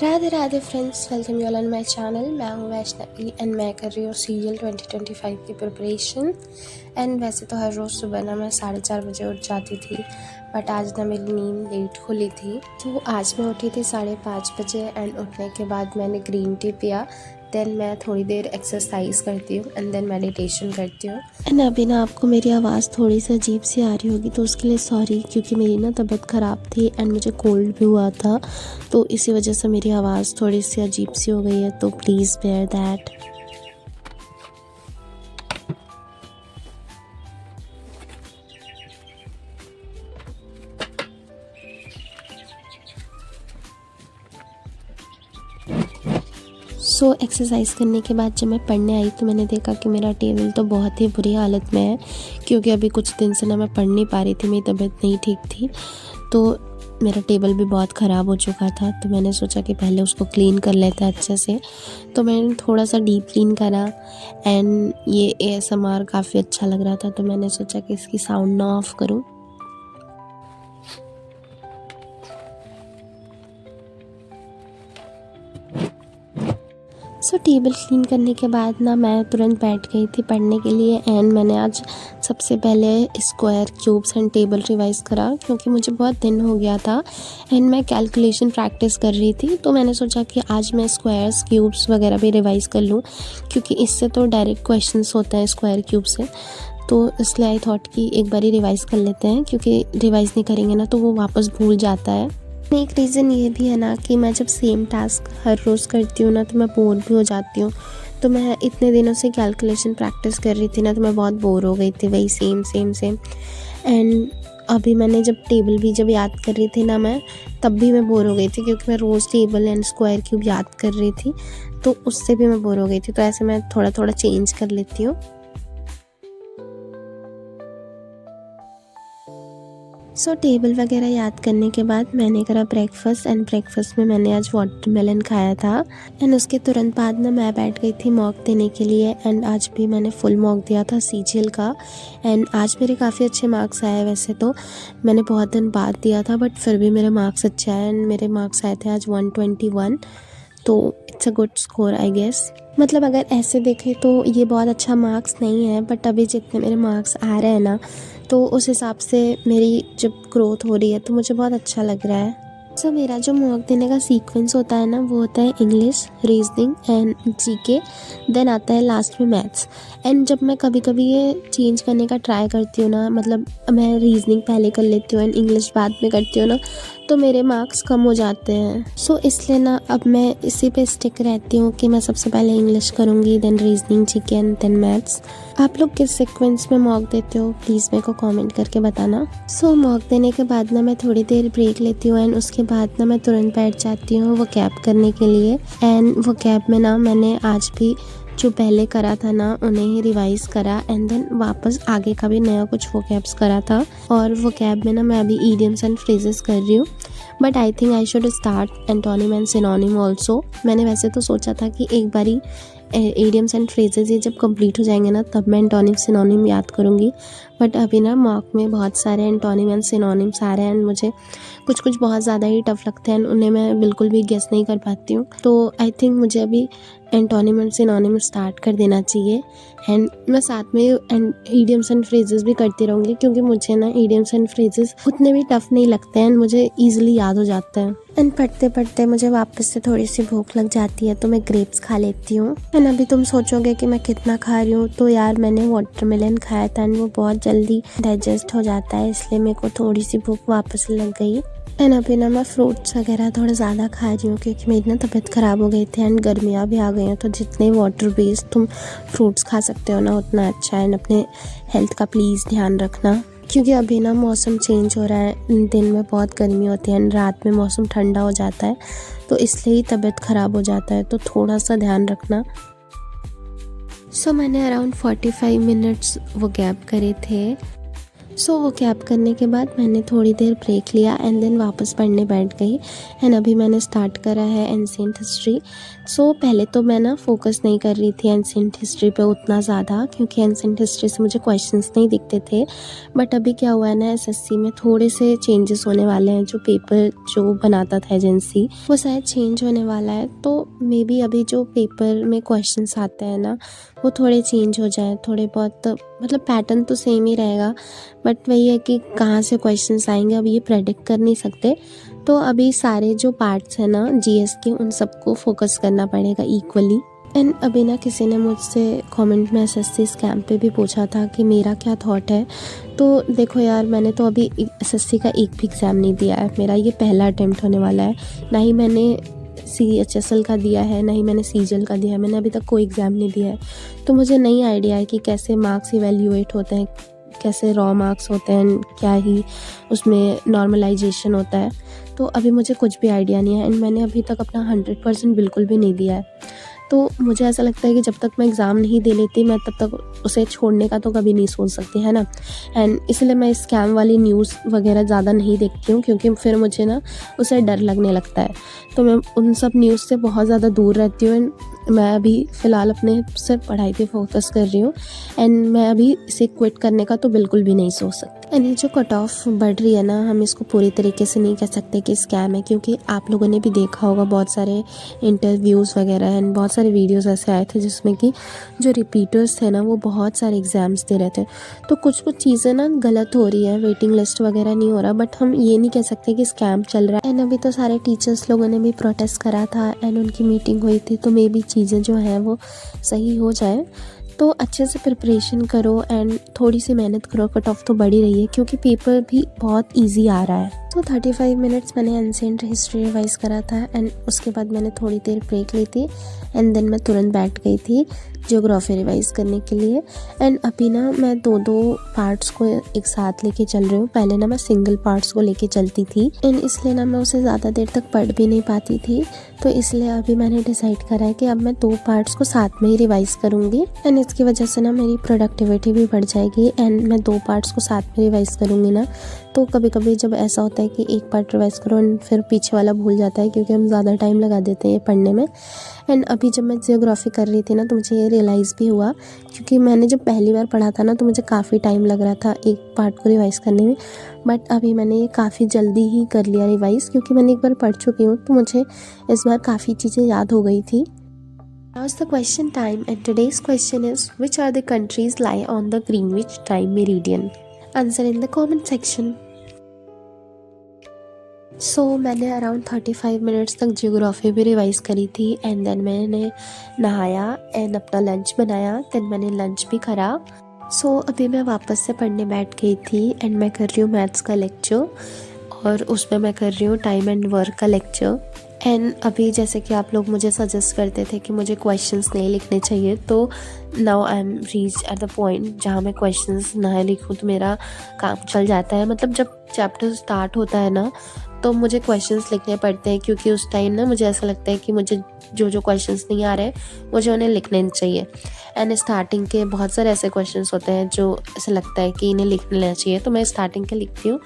Radhe Radhe friends, welcome you all on my channel. मैं हूँ Vaishnavi and मैं कर रही हूँ सीरियल 2025 की प्रिपरेशन। एंड वैसे तो हर रोज़ सुबह ना मैं 4:30 बजे उठ जाती थी, बट आज ना मेरी नींद लेट खुली थी, तो आज मैं उठी थी 5:30 बजे। एंड उठने के बाद मैंने ग्रीन टी पिया। देन मैं थोड़ी देर एक्सरसाइज करती हूँ एंड देन मेडिटेशन करती हूँ। एंड अभी ना आपको मेरी आवाज़ थोड़ी सी अजीब सी आ रही होगी, तो उसके लिए सॉरी, क्योंकि मेरी ना तबीयत ख़राब थी एंड मुझे कोल्ड भी हुआ था, तो इसी वजह से मेरी आवाज़ थोड़ी सी अजीब सी हो गई है, तो प्लीज़ बेयर दैट। एक्सरसाइज करने के बाद जब मैं पढ़ने आई तो मैंने देखा कि मेरा टेबल तो बहुत ही बुरी हालत में है, क्योंकि अभी कुछ दिन से ना मैं पढ़ नहीं पा रही थी, मेरी तबीयत नहीं ठीक थी, तो मेरा टेबल भी बहुत ख़राब हो चुका था। तो मैंने सोचा कि पहले उसको क्लीन कर लेते हैं अच्छे से, तो मैंने थोड़ा सा डीप क्लीन करा। एंड ये एएसएमआर काफ़ी अच्छा लग रहा था, तो मैंने सोचा कि इसकी साउंड ना ऑफ करूँ। टेबल क्लीन करने के बाद ना मैं तुरंत बैठ गई थी पढ़ने के लिए। एंड मैंने आज सबसे पहले square cubes and table revise करा, क्योंकि मुझे बहुत दिन हो गया था एंड मैं कैलकुलेशन प्रैक्टिस कर रही थी, तो मैंने सोचा कि आज मैं स्क्वायर्स क्यूब्स वगैरह भी रिवाइज़ कर लूँ, क्योंकि इससे तो डायरेक्ट क्वेश्चंस होते हैं स्क्वायर क्यूब से। तो इसलिए आई थॉट कि एक बार ही रिवाइज़ कर लेते हैं, क्योंकि रिवाइज़ नहीं करेंगे ना तो वो वापस भूल जाता है। एक रीज़न ये भी है ना कि मैं जब सेम टास्क हर रोज़ करती हूँ ना तो मैं बोर भी हो जाती हूँ। तो मैं इतने दिनों से कैलकुलेशन प्रैक्टिस कर रही थी ना, तो मैं बहुत बोर हो गई थी वही सेम सेम सेम। एंड अभी मैंने जब टेबल भी जब याद कर रही थी ना मैं, तब भी मैं बोर हो गई थी, क्योंकि मैं रोज़ टेबल एंड स्क्वायर क्यूब याद कर रही थी, तो उससे भी मैं बोर हो गई थी। तो ऐसे मैं थोड़ा थोड़ा चेंज कर लेती हूँ। टेबल वगैरह याद करने के बाद मैंने करा ब्रेकफास्ट। एंड ब्रेकफास्ट में मैंने आज वाटरमेलन खाया था। एंड उसके तुरंत बाद ना मैं बैठ गई थी मॉक देने के लिए। एंड आज भी मैंने फुल मॉक दिया था सीजीएल का। एंड आज मेरे काफ़ी अच्छे मार्क्स आए। वैसे तो मैंने बहुत दिन बाद दिया था, बट फिर भी मेरे मार्क्स अच्छे आए। एंड मेरे मार्क्स आए थे आज 121, तो it's a good score I guess. मतलब अगर ऐसे देखें तो ये बहुत अच्छा मार्क्स नहीं है, बट अभी जितने मेरे मार्क्स आ रहे हैं ना, तो उस हिसाब से मेरी जब ग्रोथ हो रही है तो मुझे बहुत अच्छा लग रहा है। मेरा जो मॉक देने का सीक्वेंस होता है ना, वो होता है English, reasoning and GK, then आता है लास्ट में मैथ्स। एंड जब मैं कभी कभी ये चेंज करने का ट्राई करती हूँ ना, मतलब मैं रीजनिंग पहले कर लेती हूँ एंड इंग्लिश बाद में करती हूँ ना, तो मेरे मार्क्स कम हो जाते हैं। इसलिए ना अब मैं इसी पे स्टिक रहती हूँ कि मैं सबसे पहले इंग्लिश करूँगी, then reasoning, GK and then maths. आप लोग किस सीक्वेंस में मॉक देते हो प्लीज़ मेरे को कमेंट करके बताना। मॉक देने के बाद ना मैं थोड़ी देर ब्रेक लेती हूँ एंड उसके बाद ना मैं तुरंत बैठ जाती हूँ वो कैब करने के लिए। एंड वो कैब में ना मैंने आज भी जो पहले करा था ना उन्हें ही रिवाइज़ करा, एंड देन वापस आगे का भी नया कुछ वो कैब्स करा था। और वो कैब में ना मैं अभी ईडियम्स एंड फ्रेजेस कर रही हूँ, but I think I should start antonym and synonym also. मैंने वैसे तो सोचा था कि एक बारी ईडियम्स एंड फ्रेजेस ये जब कंप्लीट हो जाएंगे ना तब मैं एंटोनिम सिनोनिम याद करूँगी, बट अभी ना मॉक में बहुत सारे एंटोनिम एंड सिनोनिम्स आ रहे हैं एंड मुझे कुछ कुछ बहुत ज़्यादा ही टफ लगते हैं, उन्हें मैं बिल्कुल भी गेस नहीं कर पाती हूँ। तो आई थिंक मुझे अभी एंटोनिम एंड सिनोनिम स्टार्ट कर देना चाहिए। एंड मैं साथ में ईडियम्स एंड फ्रेजेस भी करती रहूँगी, क्योंकि मुझे ना ईडियम्स एंड फ्रेजेस उतने भी टफ नहीं लगते हैं, मुझे ईजिली याद हो जाता है। एंड पढ़ते पढ़ते मुझे वापस से थोड़ी सी भूख लग जाती है, तो मैं ग्रेप्स खा लेती हूँ। एंड अभी तुम सोचोगे कि मैं कितना खा रही हूँ, तो यार मैंने वाटरमेलन खाया था एंड वो बहुत जल्दी डाइजेस्ट हो जाता है, इसलिए मेरे को थोड़ी सी भूख वापस लग गई। एंड अभी ना मैं फ्रूट्स वगैरह थोड़ा ज़्यादा खा रही हूँ, क्योंकि मेरी ना तबीयत ख़राब हो गई थी एंड गर्मियाँ भी आ गई हैं, तो जितने वाटर बेस्ड तुम फ्रूट्स खा सकते हो ना उतना अच्छा है। एंड अपने हेल्थ का प्लीज़ ध्यान रखना, क्योंकि अभी ना मौसम चेंज हो रहा है, दिन में बहुत गर्मी होती है एंड रात में मौसम ठंडा हो जाता है, तो इसलिए ही तबीयत ख़राब हो जाता है, तो थोड़ा सा ध्यान रखना। मैंने अराउंड 45 मिनट्स वो गैप करे थे। सो वो कैब करने के बाद मैंने थोड़ी देर ब्रेक लिया एंड देन वापस पढ़ने बैठ गई। एंड अभी मैंने स्टार्ट करा है एंशिएंट हिस्ट्री। सो पहले तो मैं ना फोकस नहीं कर रही थी एंशिएंट हिस्ट्री पे उतना ज़्यादा, क्योंकि एंशिएंट हिस्ट्री से मुझे क्वेश्चंस नहीं दिखते थे। बट अभी क्या हुआ है ना, एसएससी में थोड़े से चेंजेस होने वाले हैं। जो पेपर जो बनाता था एजेंसी, वो शायद चेंज होने वाला है। तो मे बी अभी जो पेपर में क्वेश्चंस आते हैं ना, वो थोड़े चेंज हो जाए, थोड़े बहुत, मतलब पैटर्न तो सेम ही रहेगा, बट वही है कि कहाँ से क्वेश्चंस आएंगे अब ये प्रेडिक्ट कर नहीं सकते। तो अभी सारे जो पार्ट्स हैं ना जीएस के, उन सबको फोकस करना पड़ेगा इक्वली। एंड अभी ना किसी ने मुझसे कमेंट में एसएससी स्कैम पे भी पूछा था कि मेरा क्या थॉट है। तो देखो यार, मैंने तो अभी एसएससी का एक भी एग्ज़ाम नहीं दिया है। मेरा ये पहला अटेम्प्ट होने वाला है। ना ही मैंने CHSL का दिया है, ना ही मैंने CGL का दिया है। मैंने अभी तक कोई एग्ज़ाम नहीं दिया है। तो मुझे नहीं आइडिया है कि कैसे मार्क्स इवेल्यूएट होते हैं, कैसे रॉ मार्क्स होते हैं, क्या ही उसमें नॉर्मलाइजेशन होता है। तो अभी मुझे कुछ भी आइडिया नहीं है एंड मैंने अभी तक अपना 100% बिल्कुल भी नहीं दिया है। तो मुझे ऐसा लगता है कि जब तक मैं एग्ज़ाम नहीं दे लेती, मैं तब तक उसे छोड़ने का तो कभी नहीं सोच सकती, है ना। एंड इसलिए मैं स्कैम वाली न्यूज़ वगैरह ज़्यादा नहीं देखती हूँ, क्योंकि फिर मुझे ना उसे डर लगने लगता है। तो मैं उन सब न्यूज़ से बहुत ज़्यादा दूर रहती हूँ। एंड मैं अभी फ़िलहाल अपने सिर्फ पढ़ाई पे फोकस कर रही हूँ एंड मैं अभी इसे क्विट करने का तो बिल्कुल भी नहीं सोच सकती। एंड ये जो कट ऑफ बढ़ रही है ना, हम इसको पूरी तरीके से नहीं कह सकते कि स्कैम है, क्योंकि आप लोगों ने भी देखा होगा बहुत सारे इंटरव्यूज़ वगैरह एंड बहुत सारे वीडियोज़ ऐसे आए थे जिसमें कि जो रिपीटर्स थे ना, वो बहुत सारे एग्ज़ाम्स दे रहे थे। तो कुछ कुछ चीज़ें ना गलत हो रही है, वेटिंग लिस्ट वगैरह नहीं हो रहा, बट हम ये नहीं कह सकते कि स्कैम चल रहा है। एंड अभी तो सारे टीचर्स लोगों ने भी प्रोटेस्ट करा था एंड उनकी मीटिंग हुई थी, तो मे बी चीज़ें जो हैं वो सही हो जाए। तो अच्छे से प्रिपरेशन करो एंड थोड़ी सी मेहनत करो। कट ऑफ तो बढ़ ही रही है क्योंकि पेपर भी बहुत ईजी आ रहा है। तो 35 मिनट्स मैंने एंशिएंट हिस्ट्री रिवाइज़ करा था एंड उसके बाद मैंने थोड़ी देर ब्रेक ली थी एंड देन मैं तुरंत बैठ गई थी ज्योग्राफी रिवाइज़ करने के लिए। एंड अभी ना मैं दो पार्ट्स को एक साथ लेके चल रही हूँ। पहले ना मैं सिंगल पार्ट्स को लेके चलती थी एंड इसलिए ना मैं उसे ज़्यादा देर तक पढ़ भी नहीं पाती थी। तो इसलिए अभी मैंने डिसाइड करा है कि अब मैं 2 पार्ट्स को साथ में ही रिवाइज़ करूँगी एंड इसकी वजह से ना मेरी प्रोडक्टिविटी भी बढ़ जाएगी। एंड मैं 2 पार्ट्स को साथ में रिवाइज़ करूँगी ना, तो कभी कभी जब ऐसा होता है कि एक पार्ट रिवाइज़ करो एंड फिर पीछे वाला भूल जाता है, क्योंकि हम ज़्यादा टाइम लगा देते हैं पढ़ने में। एंड अभी जब मैं जियोग्राफी कर रही थी ना, तो मुझे ये रियलाइज़ भी हुआ, क्योंकि मैंने जब पहली बार पढ़ा था ना, तो मुझे काफ़ी टाइम लग रहा था एक पार्ट को रिवाइज़ करने में। बट अभी मैंने ये काफ़ी जल्दी ही कर लिया रिवाइज़, क्योंकि मैंने एक बार पढ़ चुकी हूँ, तो मुझे इस बार काफ़ी चीज़ें याद हो गई थी। Now is the question time and today's question is, which are the countries lie on the Greenwich time meridian? Answer in the comment section. मैंने अराउंड 35 मिनट्स तक जियोग्राफी भी रिवाइज़ करी थी एंड देन मैंने नहाया एंड अपना lunch बनाया, then मैंने लंच भी करा। अभी मैं वापस से पढ़ने बैठ गई थी एंड मैं कर रही हूँ मैथ्स का लेक्चर और उसमें मैं कर रही हूँ टाइम एंड वर्क का लेक्चर। एंड अभी जैसे कि आप लोग मुझे सजेस्ट करते थे कि मुझे क्वेश्चंस नहीं लिखने चाहिए, तो now I am reach at the point जहाँ मैं क्वेश्चंस ना लिखूँ तो मेरा काम चल जाता है। मतलब जब चैप्टर स्टार्ट होता है ना, तो मुझे क्वेश्चंस लिखने पड़ते हैं, क्योंकि उस टाइम ना मुझे ऐसा लगता है कि मुझे जो क्वेश्चंस नहीं आ रहे मुझे उन्हें लिखने चाहिए। एंड स्टार्टिंग के बहुत सारे ऐसे क्वेश्चंस होते हैं जो ऐसा लगता है कि इन्हें लिख लेना चाहिए, तो मैं स्टार्टिंग के लिखती हूँ।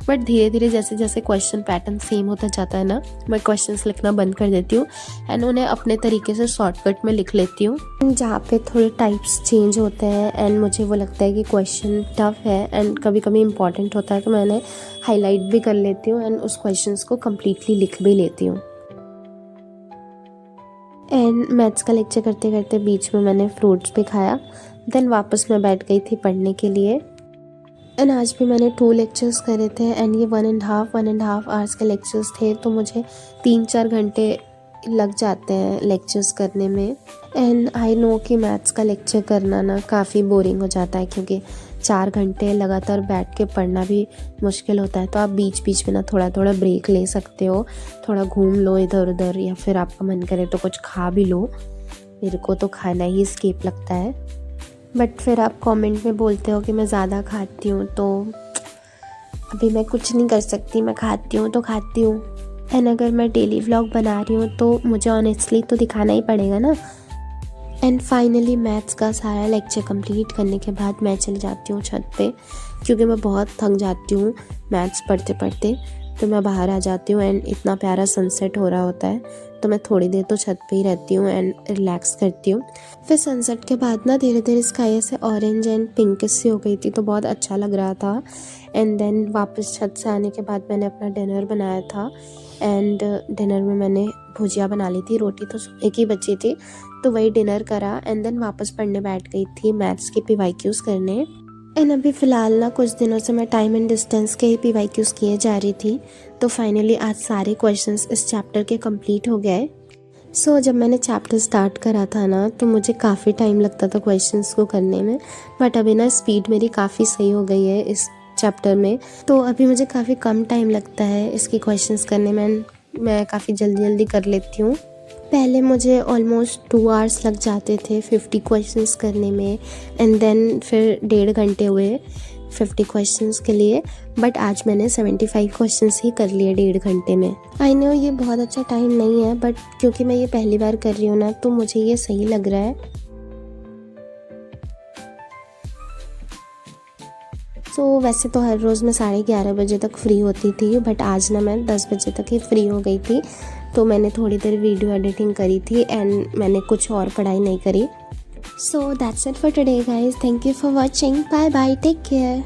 बट धीरे धीरे जैसे जैसे क्वेश्चन पैटर्न सेम होता जाता है ना, मैं क्वेश्चंस लिखना बंद कर देती हूँ एंड उन्हें अपने तरीके से शॉर्टकट में लिख लेती हूँ, जहाँ पे थोड़े टाइप्स चेंज होते हैं एंड मुझे वो लगता है कि क्वेश्चन टफ है एंड कभी कभी इंपॉर्टेंट होता है, तो मैंने हाईलाइट भी कर लेती हूँ एंड उस क्वेश्चंस को कम्प्लीटली लिख भी लेती हूँ। एंड मैथ्स का लेक्चर करते करते बीच में मैंने फ्रूट्स भी खाया, देन वापस मैं बैठ गई थी पढ़ने के लिए। एंड आज भी मैंने 2 लेक्चर्स करे थे एंड ये 1.5 आवर्स के लेक्चर्स थे, तो मुझे 3-4 घंटे लग जाते हैं लेक्चर्स करने में। एंड आई नो कि मैथ्स का लेक्चर करना ना काफ़ी बोरिंग हो जाता है, क्योंकि 4 घंटे लगातार बैठ के पढ़ना भी मुश्किल होता है। तो आप बीच बीच में ना थोड़ा थोड़ा ब्रेक ले सकते हो, थोड़ा घूम लो इधर उधर, या फिर आपका मन करे तो कुछ खा भी लो। मेरे को तो खाना ही स्किप लगता है, बट फिर आप कमेंट में बोलते हो कि मैं ज़्यादा खाती हूँ, तो अभी मैं कुछ नहीं कर सकती, मैं खाती हूँ तो खाती हूँ। एंड अगर मैं डेली व्लॉग बना रही हूँ तो मुझे ऑनेस्टली तो दिखाना ही पड़ेगा ना। एंड फाइनली मैथ्स का सारा लेक्चर कंप्लीट करने के बाद मैं चली जाती हूँ छत पे, क्योंकि मैं बहुत थक जाती हूँ मैथ्स पढ़ते पढ़ते। तो मैं बाहर आ जाती हूँ एंड इतना प्यारा सनसेट हो रहा होता है, तो मैं थोड़ी देर तो छत पे ही रहती हूँ एंड रिलैक्स करती हूँ। फिर सनसेट के बाद ना धीरे धीरे स्काई ऐसे ऑरेंज एंड पिंकिश सी हो गई थी, तो बहुत अच्छा लग रहा था। एंड देन वापस छत से आने के बाद मैंने अपना डिनर बनाया था एंड डिनर में मैंने भुजिया बना ली थी, रोटी तो एक ही बची थी, तो वही डिनर करा एंड देन वापस पढ़ने बैठ गई थी मैथ्स के PYQs करने। एंड अभी फ़िलहाल ना कुछ दिनों से मैं टाइम एंड डिस्टेंस के ही PYQs किए जा रही थी, तो फाइनली आज सारे क्वेश्चंस इस चैप्टर के कंप्लीट हो गए। सो जब मैंने चैप्टर स्टार्ट करा था ना, तो मुझे काफ़ी टाइम लगता था क्वेश्चंस को करने में, बट अभी ना स्पीड मेरी काफ़ी सही हो गई है इस चैप्टर में, तो अभी मुझे काफ़ी कम टाइम लगता है इसकी क्वेश्चंस करने में। मैं काफ़ी जल्दी जल्दी कर लेती हूँ। पहले मुझे ऑलमोस्ट 2 आवर्स लग जाते थे 50 क्वेश्चंस करने में, एंड देन फिर 1.5 घंटे हुए 50 क्वेश्चंस के लिए, बट आज मैंने 75 क्वेश्चंस ही कर लिए 1.5 घंटे में। आई नो ये बहुत अच्छा टाइम नहीं है, बट क्योंकि मैं ये पहली बार कर रही हूँ ना, तो मुझे ये सही लग रहा है। सो वैसे तो हर रोज़ मैं 11:30 बजे तक फ्री होती थी, बट आज ना मैं 10 बजे तक ही फ्री हो गई थी, तो मैंने थोड़ी देर वीडियो एडिटिंग करी थी एंड मैंने कुछ और पढ़ाई नहीं करी। So that's it for today guys, thank you for watching, bye bye, take care.